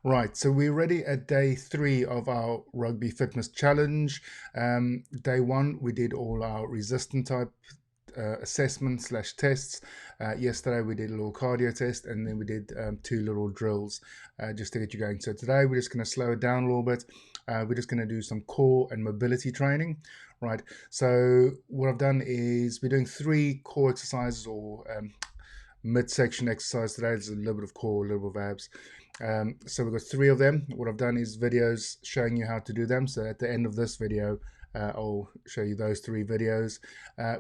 Right, so we're ready at day 3 of our rugby fitness challenge. Day 1, we did all our resistant type assessment slash tests. Yesterday we did a little cardio test, and then we did 2 little drills just to get you going. So today we're just going to slow it down a little bit. We're just going to do some core and mobility training. Right, so what I've done is we're doing 3 core exercises or midsection exercise today. There's a little bit of core, a little bit of abs. So we've got 3 of them. What I've done is videos showing you how to do them. So at the end of this video, I'll show you those 3 videos.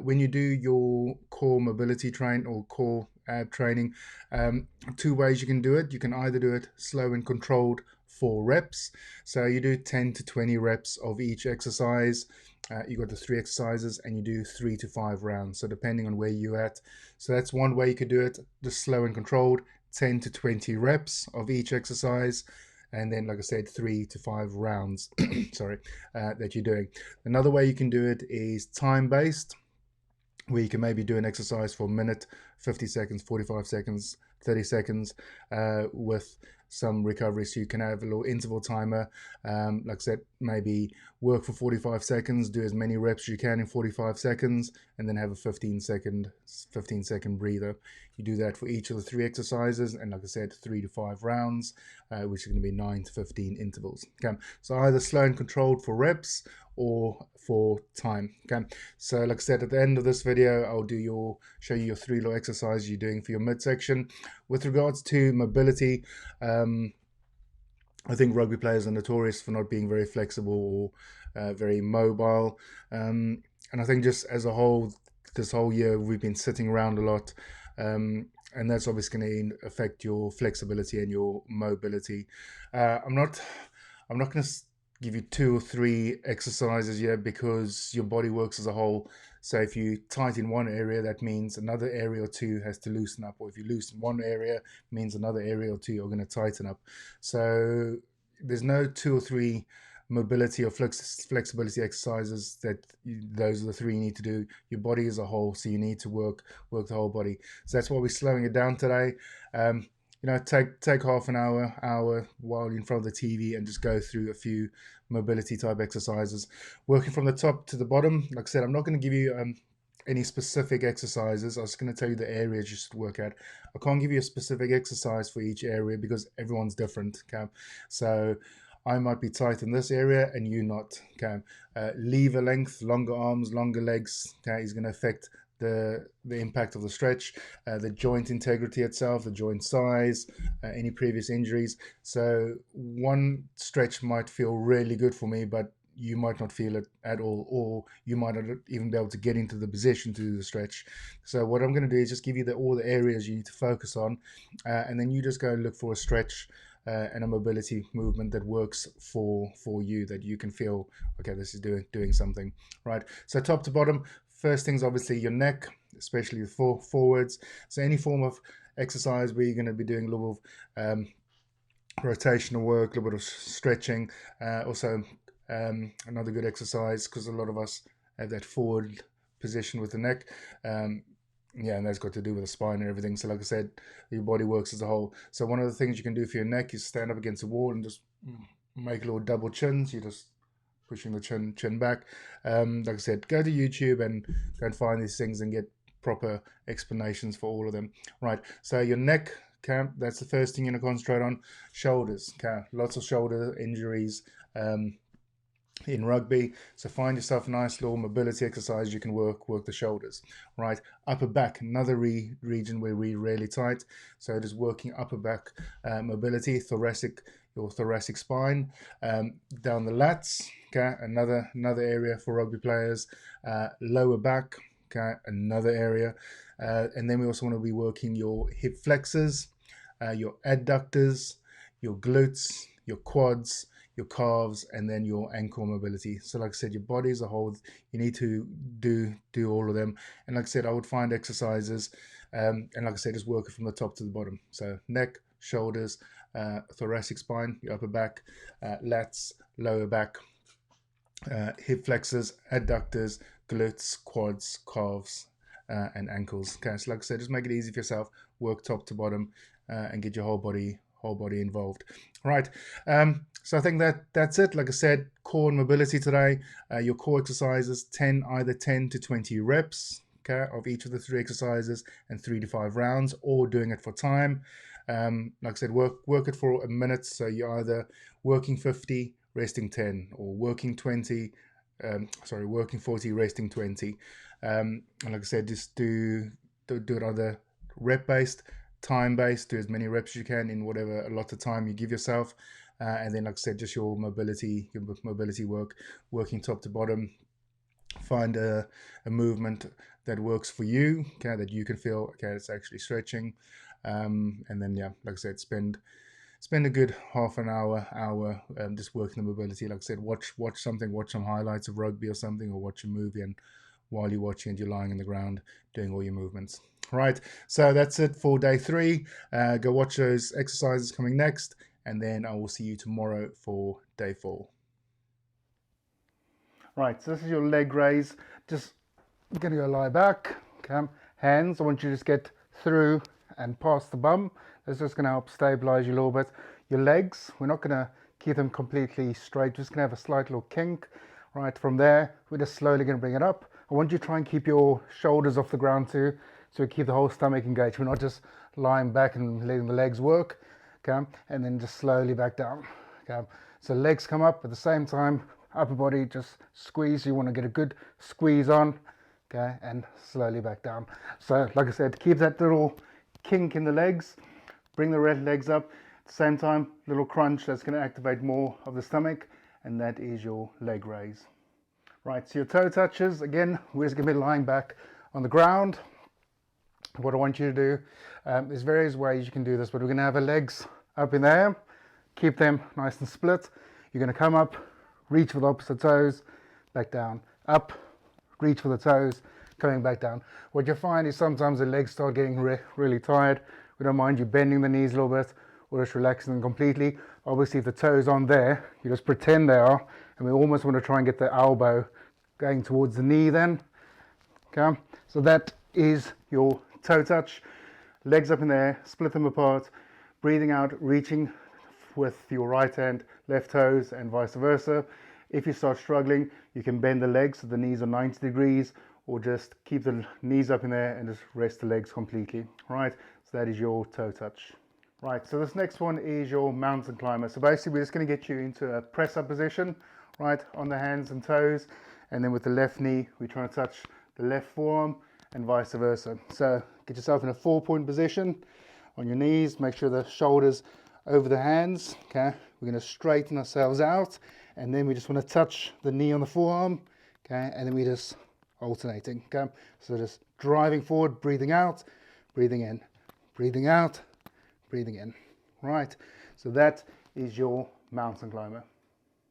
When you do your core mobility train or core ab training, 2 ways you can do it. You can either do it slow and controlled for reps. So you do 10 to 20 reps of each exercise. You got the 3 exercises, and you do 3 to 5 rounds. So depending on where you're at. So that's one way you could do it, just slow and controlled, 10 to 20 reps of each exercise. And then, like I said, 3 to 5 rounds, sorry, that you're doing. Another way you can do it is time-based, where you can maybe do an exercise for a minute, 50 seconds, 45 seconds, 30 seconds with some recovery. So you can have a little interval timer. Like I said, maybe work for 45 seconds, do as many reps as you can in 45 seconds, and then have a 15-second breather. You do that for each of the 3 exercises, and like I said, 3 to 5 rounds, which is going to be 9 to 15 intervals. Okay, so either slow and controlled for reps or for time. Okay, so like I said, at the end of this video, I'll show you your 3 little exercises you're doing for your midsection. With regards to mobility, I think rugby players are notorious for not being very flexible or very mobile, and I think just as a whole, this whole year we've been sitting around a lot, and that's obviously going to affect your flexibility and your mobility. I'm not going to give you 2 or 3 exercises yet, because your body works as a whole. So if you tighten one area, that means another area or 2 has to loosen up, or if you loosen one area, means another area or 2 are going to tighten up. So there's no 2 or 3 mobility or flexibility exercises. Those are the 3 you need to do. Your body as a whole, so you need to work the whole body. So that's why we're slowing it down today. Take half an hour while you're in front of the TV, and just go through a few mobility type exercises, working from the top to the bottom. Like I said, I'm not going to give you any specific exercises. I was going to tell you the areas you should work at. I can't give you a specific exercise for each area because everyone's different. Okay, so I might be tight in this area and you not. Okay, lever length, longer arms, longer legs. Okay, is going to affect the impact of the stretch, the joint integrity itself, the joint size, any previous injuries. So one stretch might feel really good for me, but you might not feel it at all, or you might not even be able to get into the position to do the stretch. So what I'm going to do is just give you all the areas you need to focus on, and then you just go and look for a stretch and a mobility movement that works for you, that you can feel, okay, this is doing something, right? So top to bottom, first thing's obviously your neck, especially the forwards. So any form of exercise where you're going to be doing a little rotational work, a little bit of stretching. Also, another good exercise, because a lot of us have that forward position with the neck. Yeah, and that's got to do with the spine and everything. So like I said, your body works as a whole. So one of the things you can do for your neck is stand up against a wall and just make a little double chins. You just pushing the chin back. Like I said, go to YouTube and go and find these things and get proper explanations for all of them. Right, so your neck, okay, that's the first thing you're going to concentrate on. Shoulders, okay, lots of shoulder injuries in rugby. So find yourself a nice little mobility exercise you can work the shoulders. Right, upper back, another region where we're really tight. So it is working upper back mobility, your thoracic spine, down the lats. Okay, another area for rugby players. Lower back, okay, another area. And then we also want to be working your hip flexors, your adductors, your glutes, your quads, your calves, and then your ankle mobility. So like I said, your body as a whole, you need to do all of them. And like I said, I would find exercises, and like I said, just work it from the top to the bottom. So neck, shoulders, thoracic spine, your upper back, lats, lower back, hip flexors, adductors, glutes, quads, calves, and ankles. Okay, so like I said, just make it easy for yourself. Work top to bottom, and get your whole whole body involved. Right. So I think that's it. Like I said, core and mobility today. Your core exercises, either 10 to 20 reps, okay, of each of the 3 exercises, and 3 to 5 rounds, or doing it for time. Like I said, work it for a minute. So you're either working 50, resting 10, or working 20. Working 40, resting 20. And like I said, just do it either rep based, time based. Do as many reps as you can in whatever a lot of time you give yourself. And then, like I said, just your mobility work, working top to bottom. Find a movement that works for you, okay, that you can feel, okay, it's actually stretching. And then, yeah, like I said, spend a good half an hour just working the mobility. Like I said, watch something, watch some highlights of rugby or something, or watch a movie, and while you're watching it, you're lying on the ground doing all your movements. Right, so that's it for day 3. Go watch those exercises coming next, and then I will see you tomorrow for day 4. Right, so this is your leg raise. Just going to go lie back. Okay. Hands, I want you to just get through and past the bum. That's just going to help stabilize you a little bit. Your legs, we're not going to keep them completely straight. Just going to have a slight little kink. Right, from there, we're just slowly going to bring it up. I want you to try and keep your shoulders off the ground too, so we keep the whole stomach engaged. We're not just lying back and letting the legs work. Okay, and then just slowly back down. Okay, so legs come up at the same time. Upper body just squeeze. You want to get a good squeeze on. Okay, and slowly back down. So like I said, keep that little kink in the legs, bring the red legs up. At the same time, little crunch, that's going to activate more of the stomach, and that is your leg raise. Right, so your toe touches, again, we're just going to be lying back on the ground. What I want you to do, there's various ways you can do this, but we're going to have our legs up in the air, keep them nice and split. You're going to come up, reach for the opposite toes, back down, up, reach for the toes, coming back down. What you find is sometimes the legs start getting really tired. We don't mind you bending the knees a little bit or just relaxing them completely. Obviously, if the toes aren't there, you just pretend they are, and we almost want to try and get the elbow going towards the knee then. Okay, so that is your toe touch. Legs up in the air, split them apart, breathing out, reaching with your right hand, left toes, and vice versa. If you start struggling, you can bend the legs so the knees are 90 degrees, or just keep the knees up in there and just rest the legs completely. Right, so that is your toe touch. Right, so this next one is your mountain climber. So basically we're just going to get you into a press up position, right, on the hands and toes, and then with the left knee we're trying to touch the left forearm and vice versa. So get yourself in a 4-point position on your knees, make sure the shoulders over the hands. Okay, we're going to straighten ourselves out, and then we just want to touch the knee on the forearm. Okay, and then we just alternating. Okay, so just driving forward, breathing out, breathing in, breathing out, breathing in. Right, so that is your mountain climber.